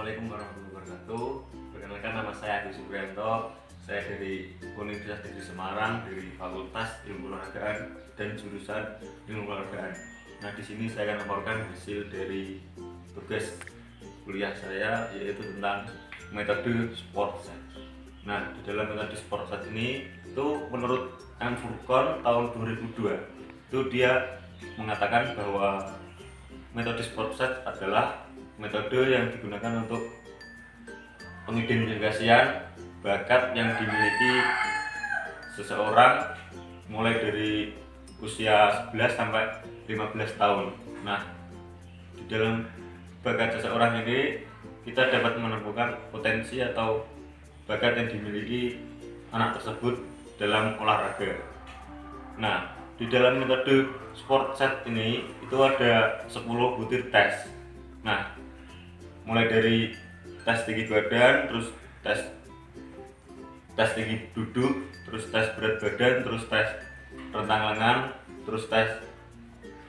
Assalamualaikum warahmatullahi wabarakatuh. Perkenalkan, nama saya Agus Supriyanto. Saya dari Universitas Negeri Semarang, dari Fakultas Ilmu Olahragaan dan jurusan Ilmu Olahragaan. Nah, di sini saya akan melaporkan hasil dari tugas kuliah saya, yaitu tentang metode sport set. Nah, di dalam metode sport set ini itu menurut M. Furqon tahun 2002 itu dia mengatakan bahwa metode sport set adalah metode yang digunakan untuk pengidentifikasian bakat yang dimiliki seseorang mulai dari usia 11 sampai 15 tahun. Nah, di dalam bakat seseorang ini kita dapat menemukan potensi atau bakat yang dimiliki anak tersebut dalam olahraga. Nah, di dalam metode sport set ini itu ada 10 butir tes. Nah, mulai dari tes tinggi badan, terus tes tinggi duduk, terus tes berat badan, terus tes rentang lengan, terus tes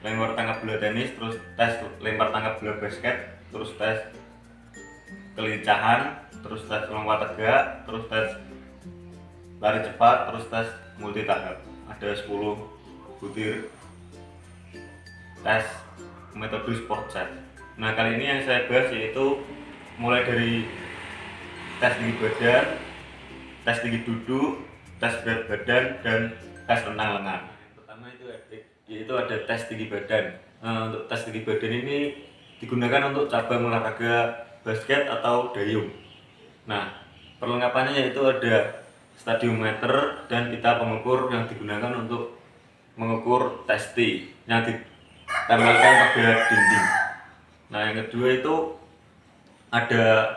lempar tangkap bola tenis, terus tes lempar tangkap bola basket, terus tes kelincahan, terus tes lompat tegak, terus tes lari cepat, terus tes multi tahap. Ada 10 butir tes metode sport set. Nah, kali ini yang saya bahas yaitu mulai dari tes tinggi badan, tes tinggi duduk, tes berat badan, dan tes rentang lengan. Pertama yaitu ada tes tinggi badan. Nah, untuk tes tinggi badan ini digunakan untuk cabang olahraga basket atau dayung. Nah, perlengkapannya yaitu ada stadiometer dan pita pengukur yang digunakan untuk mengukur tes T yang ditempelkan pada dinding. Nah, yang kedua itu ada,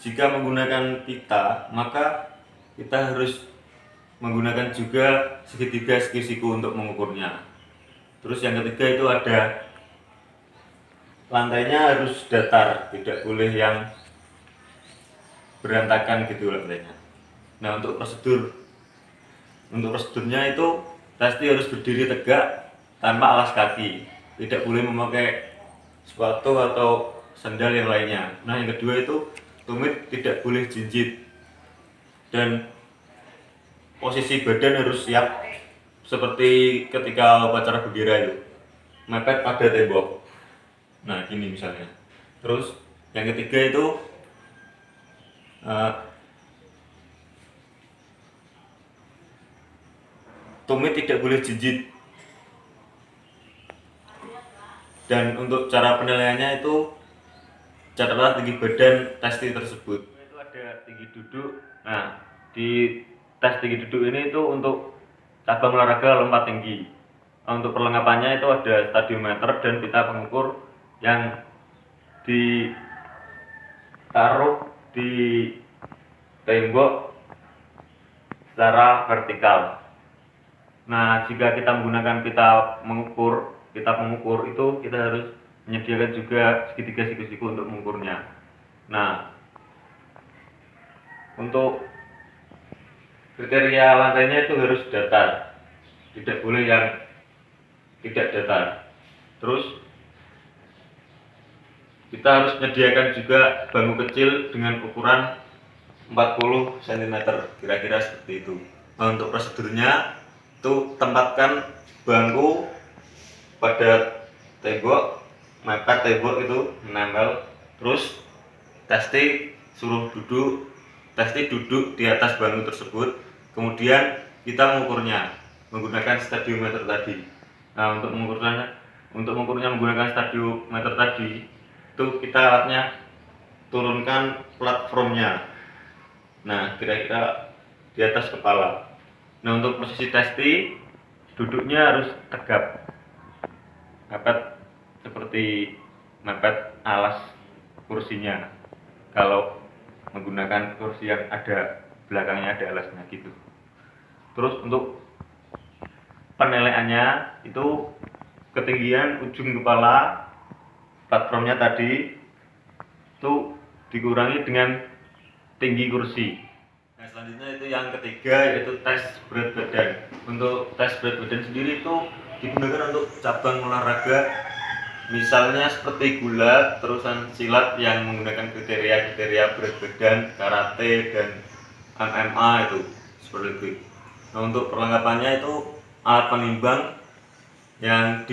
jika menggunakan pita maka kita harus menggunakan juga segitiga siku untuk mengukurnya. Terus yang ketiga itu ada lantainya harus datar, tidak boleh yang berantakan gitu lantainya. Nah, untuk prosedurnya itu pasti harus berdiri tegak tanpa alas kaki, tidak boleh memakai sepatu atau sandal yang lainnya. Nah, yang kedua itu tumit tidak boleh jinjit, dan posisi badan harus siap seperti ketika upacara bendera itu, mepet pada tembok. Nah, gini misalnya. Terus yang ketiga itu tumit tidak boleh jinjit. Dan untuk cara penilaiannya itu catatlah tinggi badan tes tersebut. Itu ada tinggi duduk. Nah, di tes tinggi duduk ini itu untuk cabang olahraga lompat tinggi. Nah, untuk perlengkapannya itu ada stadiometer dan pita pengukur yang ditaruh di tembok secara vertikal. Nah, jika kita menggunakan pita pengukur itu kita harus menyediakan juga segitiga siku-siku untuk mengukurnya. Nah, untuk kriteria lantainya itu harus datar, tidak boleh yang tidak datar. Terus kita harus menyediakan juga bangku kecil dengan ukuran 40 cm, kira-kira seperti itu. Nah, untuk prosedurnya itu tempatkan bangku pada tembok, mepet tembok itu menempel. Terus testi suruh duduk, testi duduk di atas bangku tersebut. Kemudian kita mengukurnya menggunakan stadiometer tadi. Nah, untuk mengukurnya menggunakan stadiometer tadi itu kita alatnya turunkan platformnya. Nah, kira-kira di atas kepala. Nah, untuk posisi testi duduknya harus tegap, mepet seperti mepet alas kursinya. Kalau menggunakan kursi yang ada belakangnya ada alasnya gitu. Terus untuk penilaiannya itu ketinggian ujung kepala platformnya tadi itu dikurangi dengan tinggi kursi. Nah, selanjutnya itu yang ketiga yaitu tes berat badan. Untuk tes berat badan sendiri itu digunakan untuk cabang olahraga Misalnya seperti gulat, terusan silat yang menggunakan kriteria berat badan, karate dan MMA itu seperti itu. Nah, untuk perlengkapannya itu alat penimbang yang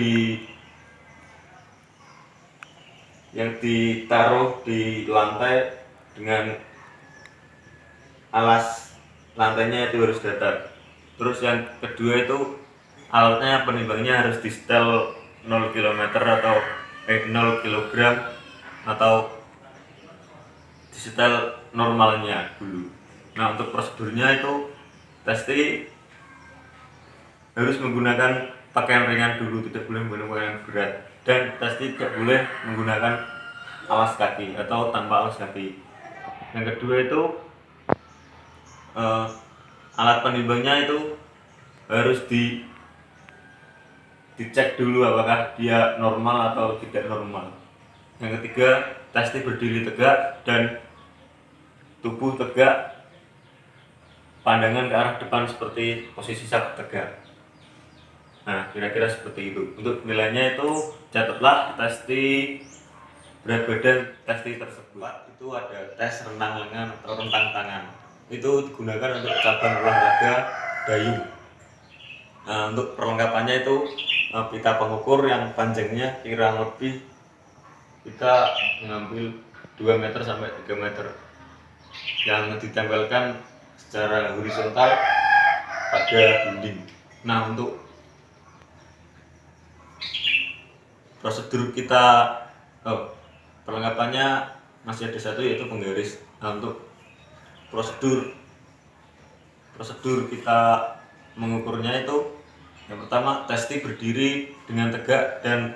ditaruh di lantai dengan alas lantainya itu harus datar. Terus yang kedua itu alatnya penimbangnya harus di setel 0 km atau 0 kg atau di setel normalnya dulu. Nah, untuk prosedurnya itu pasti harus menggunakan pakaian ringan dulu, tidak boleh menggunakan pakaian berat, dan pasti tidak boleh menggunakan alas kaki atau tanpa alas kaki. Yang kedua itu alat penimbangnya itu harus dicek dulu apakah dia normal atau tidak normal. Yang ketiga, pasti berdiri tegak dan tubuh tegak, pandangan ke arah depan seperti posisi saat tegak. Nah, kira-kira seperti itu. Untuk nilainya itu catatlah testi berat badan testi tersebut. Itu ada tes rentang lengan atau rentang tangan. Itu digunakan untuk cabang olahraga dayung. Nah, untuk perlengkapannya itu pita pengukur yang panjangnya kurang lebih kita mengambil 2 meter sampai 3 meter yang ditempelkan secara horizontal pada dinding. Nah, untuk prosedur kita perlengkapannya masih ada satu, yaitu penggaris. Nah, untuk prosedur kita mengukurnya itu yang pertama, testi berdiri dengan tegak dan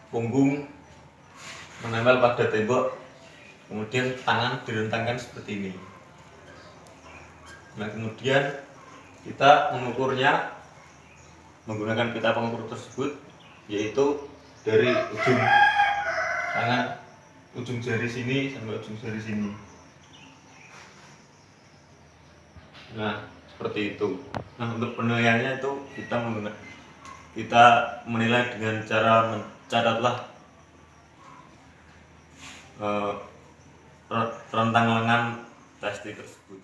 punggung menempel pada tembok, kemudian tangan direntangkan seperti ini. Nah, kemudian kita mengukurnya menggunakan pita pengukur tersebut, yaitu dari ujung tangan, ujung jari sini sampai ujung jari sini. Nah, seperti itu. Nah, untuk penilaiannya itu kita menilai dengan cara mencatatlah rentang lengan testi tersebut.